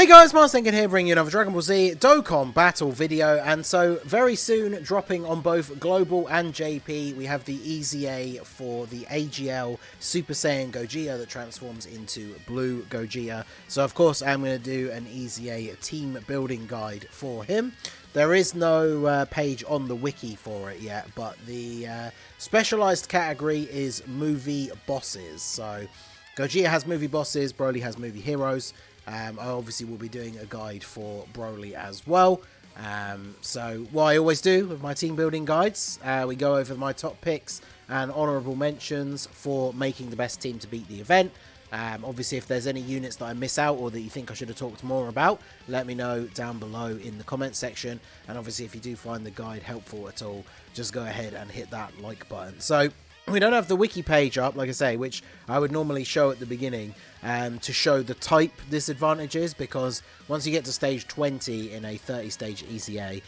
Hey guys, Marstinkin here, bringing you another Dragon Ball Z Dokkan battle video, and so very soon dropping on both Global and JP, we have the EZA for the AGL Super Saiyan Gogeta that transforms into Blue Gogeta. So of course I'm going to do an EZA team building guide for him. There is no page on the wiki for it yet, but the specialized category is movie bosses. So Gogeta has movie bosses, Broly has movie heroes. I obviously will be doing a guide for Broly as well. So what I always do with my team building guides, we go over my top picks and honourable mentions for making the best team to beat the event. Obviously, if there's any units that I miss out or that you think I should have talked more about, let me know down below in the comment section. And obviously, if you do find the guide helpful at all, just go ahead and hit that like button. So we don't have the wiki page up, like I say, which I would normally show at the beginning to show the type disadvantages, because once you get to stage 20 in a 30-stage EZA,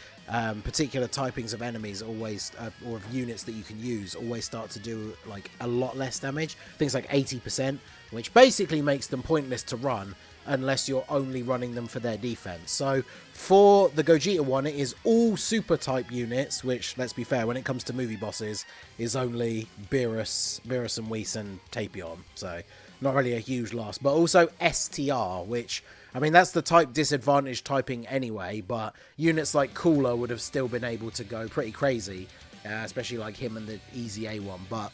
particular typings of enemies always, or of units that you can use, always start to do like a lot less damage. Things like 80%, which basically makes them pointless to run unless you're only running them for their defense. So for the Gogeta one, it is all super type units, which, let's be fair, when it comes to movie bosses, is only Beerus and Whis and Tapion. So not really a huge loss. But also STR, which, I mean, that's the type disadvantage typing anyway, but units like Cooler would have still been able to go pretty crazy, especially like him and the EZA one. But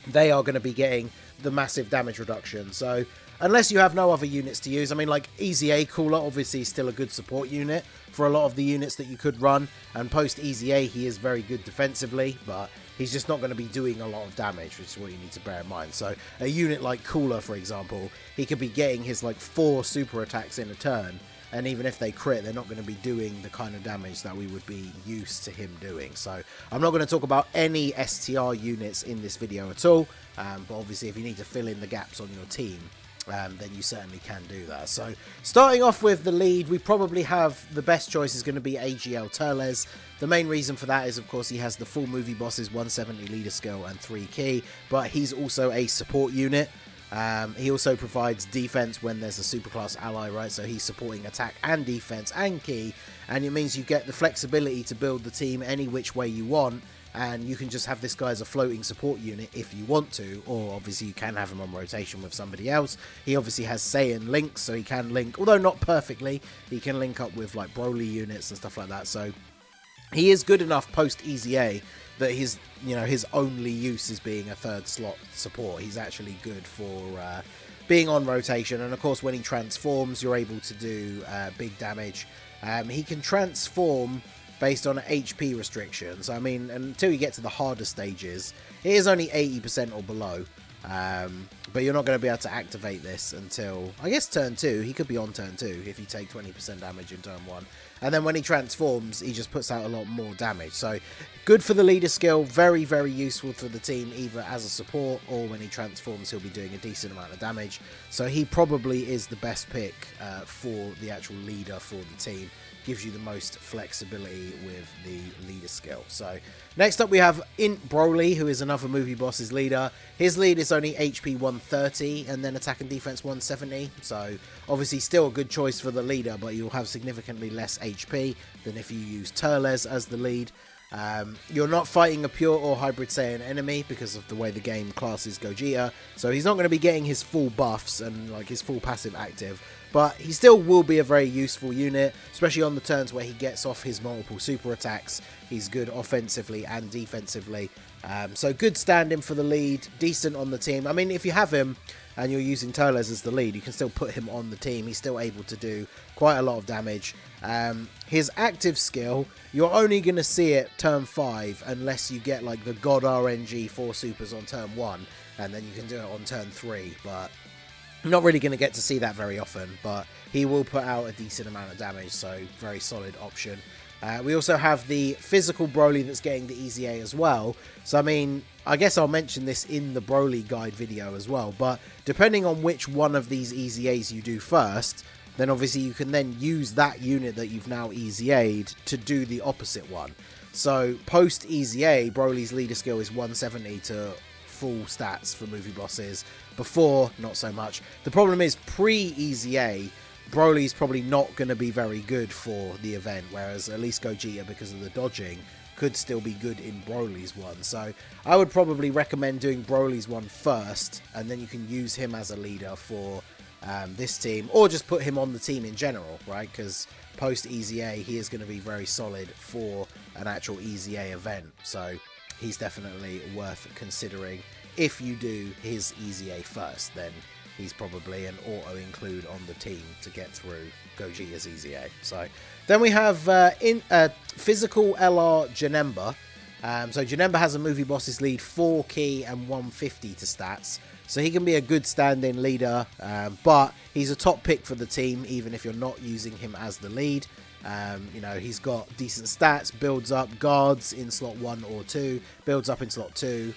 they are going to be getting the massive damage reduction. So unless you have no other units to use, I mean, like EZA Cooler obviously is still a good support unit for a lot of the units that you could run, and post EZA he is very good defensively, but he's just not going to be doing a lot of damage, which is what you need to bear in mind. So a unit like Cooler, for example, he could be getting his like 4 super attacks in a turn, and even if they crit, they're not going to be doing the kind of damage that we would be used to him doing. So I'm not going to talk about any STR units in this video at all, but obviously if you need to fill in the gaps on your team, then you certainly can do that. So starting off with the lead, we probably have the best choice is going to be AGL Turles. The main reason for that is, of course, he has the full movie bosses, 170 leader skill and 3 key, but he's also a support unit. He also provides defense when there's a superclass ally, right? So he's supporting attack and defense and key, and it means you get the flexibility to build the team any which way you want. And you can just have this guy as a floating support unit if you want to, or obviously you can have him on rotation with somebody else. He obviously has Saiyan links, so he can link, although not perfectly, he can link up with like Broly units and stuff like that. So he is good enough post EZA that his only use is being a third slot support. He's actually good for being on rotation, and of course when he transforms, you're able to do big damage. He can transform based on HP restrictions. I mean, until you get to the harder stages, it is only 80% or below. But you're not going to be able to activate this until, I guess, turn 2. He could be on turn 2 if you take 20% damage in turn 1. And then when he transforms, he just puts out a lot more damage. So good for the leader skill, very, very useful for the team, either as a support or when he transforms, he'll be doing a decent amount of damage. So he probably is the best pick for the actual leader for the team. Gives you the most flexibility with the leader skill. So next up we have Int Broly, who is another movie boss's leader. His lead is only HP 130 and then attack and defense 170. So obviously still a good choice for the leader, but you'll have significantly less HP than if you use Turles as the lead. You're not fighting a pure or hybrid Saiyan enemy because of the way the game classes Gogeta, so he's not going to be getting his full buffs and like his full passive active, but he still will be a very useful unit, especially on the turns where he gets off his multiple super attacks. He's good offensively and defensively, so good stand-in for the lead, decent on the team. I mean, if you have him and you're using Turles as the lead, you can still put him on the team. He's still able to do quite a lot of damage. His active skill, you're only going to see it turn 5 unless you get like the God RNG 4 supers on turn 1, and then you can do it on turn 3, but I'm not really going to get to see that very often. But he will put out a decent amount of damage, so very solid option. We also have the physical Broly that's getting the EZA as well. So, I mean, I guess I'll mention this in the Broly guide video as well. But depending on which one of these EZAs you do first, then obviously you can then use that unit that you've now EZA'd to do the opposite one. So, post EZA, Broly's leader skill is 170 to full stats for movie bosses. Before, not so much. The problem is pre-EZA, Broly's probably not going to be very good for the event, whereas at least Gogeta, because of the dodging, could still be good in Broly's one. So I would probably recommend doing Broly's one first, and then you can use him as a leader for this team, or just put him on the team in general, right? Because post EZA, he is going to be very solid for an actual EZA event. So he's definitely worth considering. If you do his EZA first, then he's probably an auto-include on the team to get through Gogeta's EZA. So then we have Physical LR Janemba. So Janemba has a movie boss's lead 4 key and 150 to stats. So he can be a good stand-in leader, but he's a top pick for the team, even if you're not using him as the lead. You know, he's got decent stats, builds up guards in slot 1 or 2, builds up in slot 2.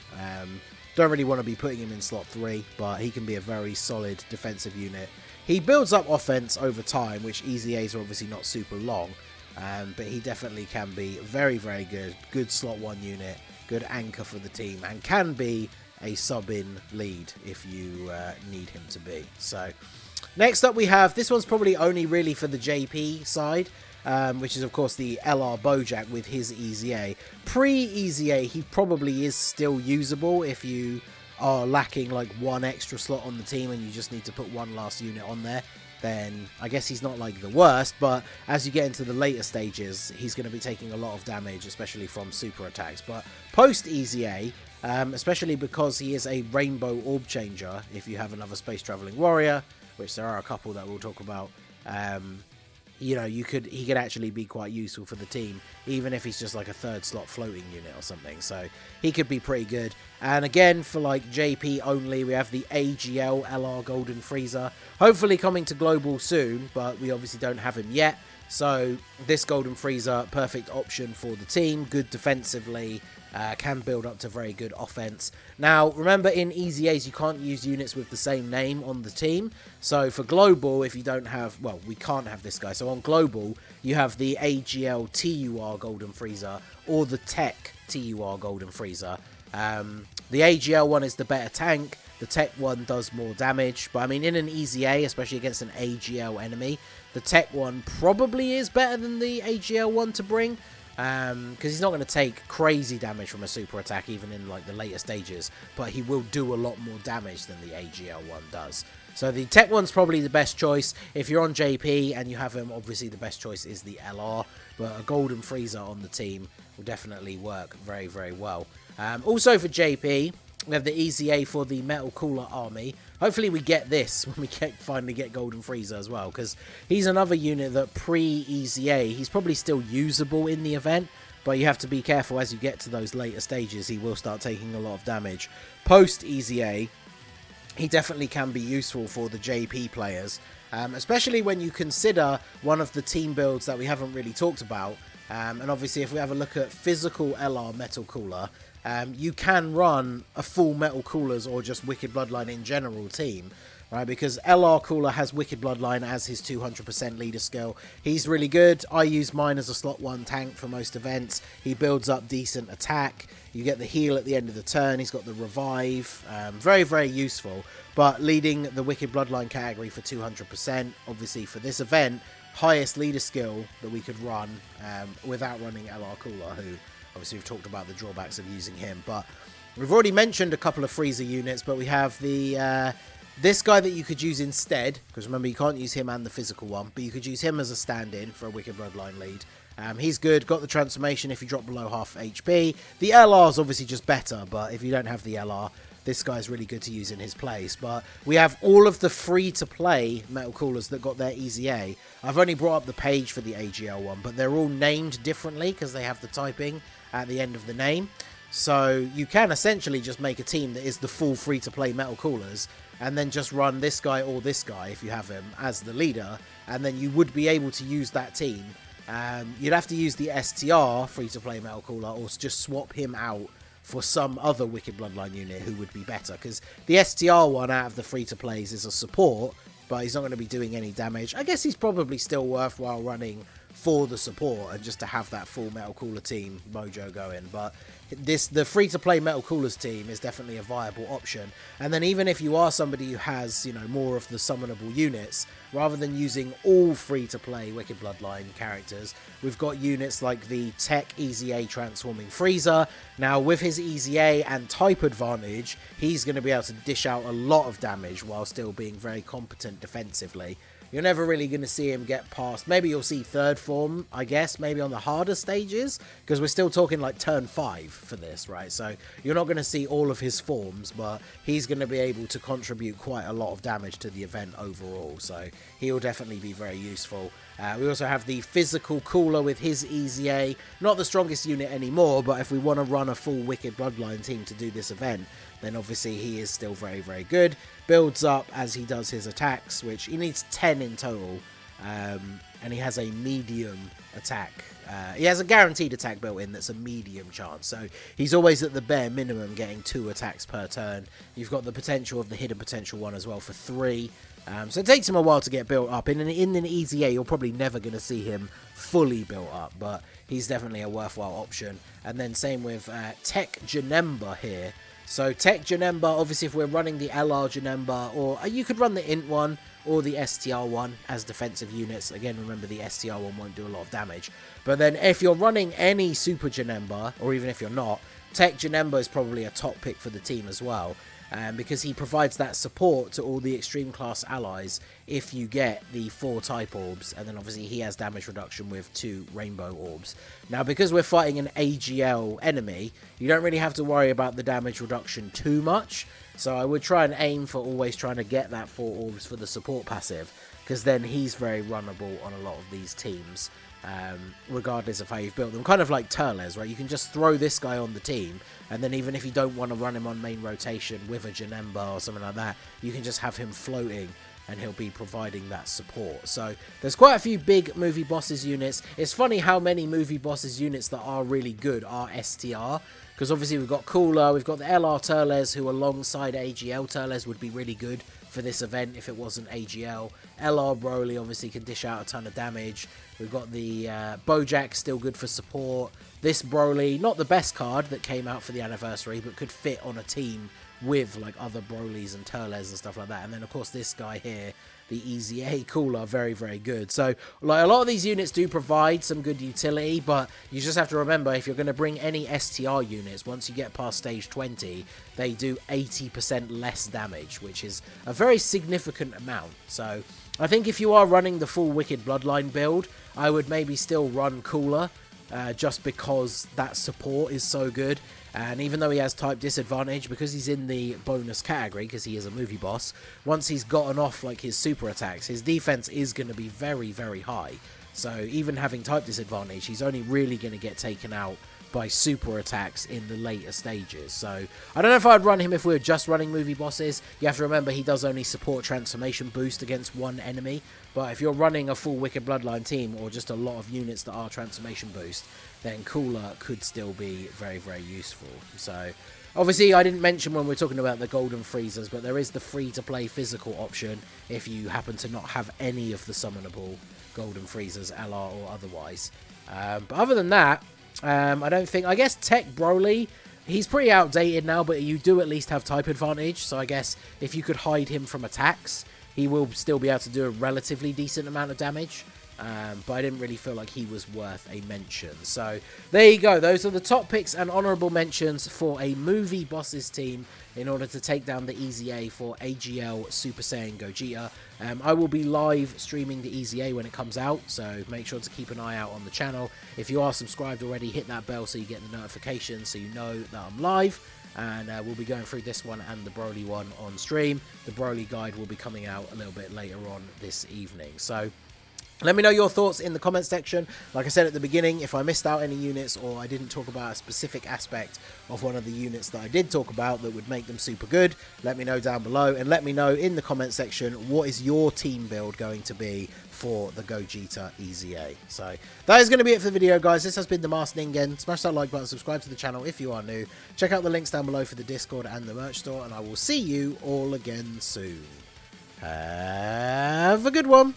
Don't really want to be putting him in slot 3, but he can be a very solid defensive unit. He builds up offense over time, which EZAs are obviously not super long, but he definitely can be very, very good. Good slot 1 unit, good anchor for the team, and can be a sub-in lead if you need him to be. So next up we have, this one's probably only really for the JP side, which is of course the LR Bojack with his EZA. Pre-EZA, he probably is still usable if you are lacking like one extra slot on the team and you just need to put one last unit on there. Then I guess he's not like the worst, but as you get into the later stages, he's going to be taking a lot of damage, especially from super attacks. But post-EZA, especially because he is a rainbow orb changer, if you have another space traveling warrior, which there are a couple that we'll talk about, you know, he could actually be quite useful for the team, even if he's just like a third slot floating unit or something. So he could be pretty good. And again, for like JP only, we have the AGL LR Golden Frieza, hopefully coming to global soon, but we obviously don't have him yet. So this Golden Frieza, perfect option for the team, good defensively, can build up to very good offense. Now, remember in EZAs, you can't use units with the same name on the team. So for global, if you don't have, well, we can't have this guy. So on global, you have the AGL TUR Golden Frieza or the Tech TUR Golden Frieza. The AGL one is the better tank. The Tech one does more damage. But I mean, in an EZA, especially against an AGL enemy, the Tech one probably is better than the AGL one to bring. Because he's not going to take crazy damage from a super attack even in like the later stages, but he will do a lot more damage than the AGL one does. So the Tech one's probably the best choice. If you're on JP and you have him, obviously the best choice is the LR, but a Golden Frieza on the team will definitely work very, very well. Also for JP, we have the EZA for the Metal Cooler Army. Hopefully we get this when we finally get Golden Frieza as well, because he's another unit that pre-EZA, he's probably still usable in the event, but you have to be careful as you get to those later stages. He will start taking a lot of damage. Post-EZA, he definitely can be useful for the JP players, especially when you consider one of the team builds that we haven't really talked about. And obviously if we have a look at Physical LR Metal Cooler, you can run a full Metal Coolers or just Wicked Bloodline in general team, right? Because LR Cooler has Wicked Bloodline as his 200% leader skill. He's really good. I use mine as a slot 1 tank for most events. He builds up decent attack. You get the heal at the end of the turn. He's got the revive. Very, very useful. But leading the Wicked Bloodline category for 200%, obviously for this event, highest leader skill that we could run without running LR Cooler, who obviously we've talked about the drawbacks of using him. But we've already mentioned a couple of Frieza units, but we have the this guy that you could use instead, because remember you can't use him and the physical one, but you could use him as a stand-in for a Wicked Bloodline lead. He's good, got the transformation if you drop below half HP. The LR is obviously just better, but if you don't have the LR, this guy's really good to use in his place. But we have all of the free-to-play Metal Coolers that got their EZA. I've only brought up the page for the AGL one, but they're all named differently because they have the typing at the end of the name. So you can essentially just make a team that is the full free-to-play Metal Coolers and then just run this guy or this guy, if you have him, as the leader, and then you would be able to use that team. You'd have to use the STR free-to-play Metal Cooler or just swap him out for some other Wicked Bloodline unit who would be better, because the STR one out of the free-to-plays is a support, but he's not going to be doing any damage. I guess he's probably still worthwhile running for the support and just to have that full Metal Cooler team mojo going, but the free-to-play Metal Coolers team is definitely a viable option. And then even if you are somebody who has, you know, more of the summonable units, rather than using all free-to-play Wicked Bloodline characters, we've got units like the Tech EZA transforming Freezer. Now, with his EZA and type advantage, he's going to be able to dish out a lot of damage while still being very competent defensively. You're never really going to see him get past, maybe you'll see third form, I guess, maybe on the harder stages, because we're still talking like turn 5 for this, right? So you're not going to see all of his forms, but he's going to be able to contribute quite a lot of damage to the event overall, so he'll definitely be very useful. We also have the physical cooler with his EZA, not the strongest unit anymore, but if we want to run a full Wicked Bloodline team to do this event, then obviously he is still very, very good. Builds up as he does his attacks, which he needs 10 in total, and he has a medium attack. He has a guaranteed attack built in that's a medium chance, so he's always at the bare minimum getting 2 attacks per turn. You've got the potential of the hidden potential one as well for 3. So it takes him a while to get built up. In an EZA, you're probably never going to see him fully built up, but he's definitely a worthwhile option. And then same with Tech Janemba here. So Tech Janemba, obviously if we're running the LR Janemba, or you could run the Int one or the STR one as defensive units. Again, remember the STR one won't do a lot of damage. But then if you're running any Super Janemba, or even if you're not, Tech Janemba is probably a top pick for the team as well. Because he provides that support to all the extreme class allies if you get the 4 type orbs, and then obviously he has damage reduction with 2 rainbow orbs. Now, because we're fighting an AGL enemy, you don't really have to worry about the damage reduction too much, so I would try and aim for always trying to get that 4 orbs for the support passive, because then he's very runnable on a lot of these teams. Regardless of how you've built them. Kind of like Turles, right? You can just throw this guy on the team, and then even if you don't want to run him on main rotation with a Janemba or something like that, you can just have him floating and he'll be providing that support. So there's quite a few big movie bosses units. It's funny how many movie bosses units that are really good are STR, because obviously we've got Cooler, we've got the LR Turles, who alongside AGL Turles would be really good for this event if it wasn't AGL. LR Broly obviously can dish out a ton of damage. We've got the Bojack, still good for support. This Broly, not the best card that came out for the anniversary, but could fit on a team with like other Brolys and Turles and stuff like that. And then of course this guy here, the EZA Cooler, very, very good. So like a lot of these units do provide some good utility, but you just have to remember, if you're going to bring any STR units, once you get past stage 20, they do 80% less damage, which is a very significant amount. So I think if you are running the full Wicked Bloodline build, I would maybe still run Cooler, just because that support is so good. And even though he has type disadvantage, because he's in the bonus category, because he is a movie boss, once he's gotten off like his super attacks, his defense is going to be very, very high. So even having type disadvantage, he's only really going to get taken out by super attacks in the later stages. So I don't know if I'd run him if we were just running movie bosses. You have to remember he does only support transformation boost against one enemy, but if you're running a full Wicked Bloodline team or just a lot of units that are transformation boost, then Cooler could still be very, very useful. So obviously I didn't mention when we're talking about the golden freezers, but there is the free to play physical option if you happen to not have any of the summonable golden freezers, LR or otherwise. But other than that, I don't think, I guess Tech Broly, he's pretty outdated now, but you do at least have type advantage, so I guess if you could hide him from attacks, he will still be able to do a relatively decent amount of damage. But I didn't really feel like he was worth a mention. So there you go. Those are the top picks and honourable mentions for a movie bosses team in order to take down the EZA for AGL Super Saiyan Gogeta. I will be live streaming the EZA when it comes out, so make sure to keep an eye out on the channel. If you are subscribed already, hit that bell so you get the notification so you know that I'm live. And we'll be going through this one and the Broly one on stream. The Broly guide will be coming out a little bit later on this evening. So let me know your thoughts in the comment section. Like I said at the beginning, if I missed out any units or I didn't talk about a specific aspect of one of the units that I did talk about that would make them super good, let me know down below. And let me know in the comment section, what is your team build going to be for the Gogeta EZA. So that is going to be it for the video, guys. This has been the Masked Ningen. Smash that like button, subscribe to the channel if you are new. Check out the links down below for the Discord and the merch store, and I will see you all again soon. Have a good one.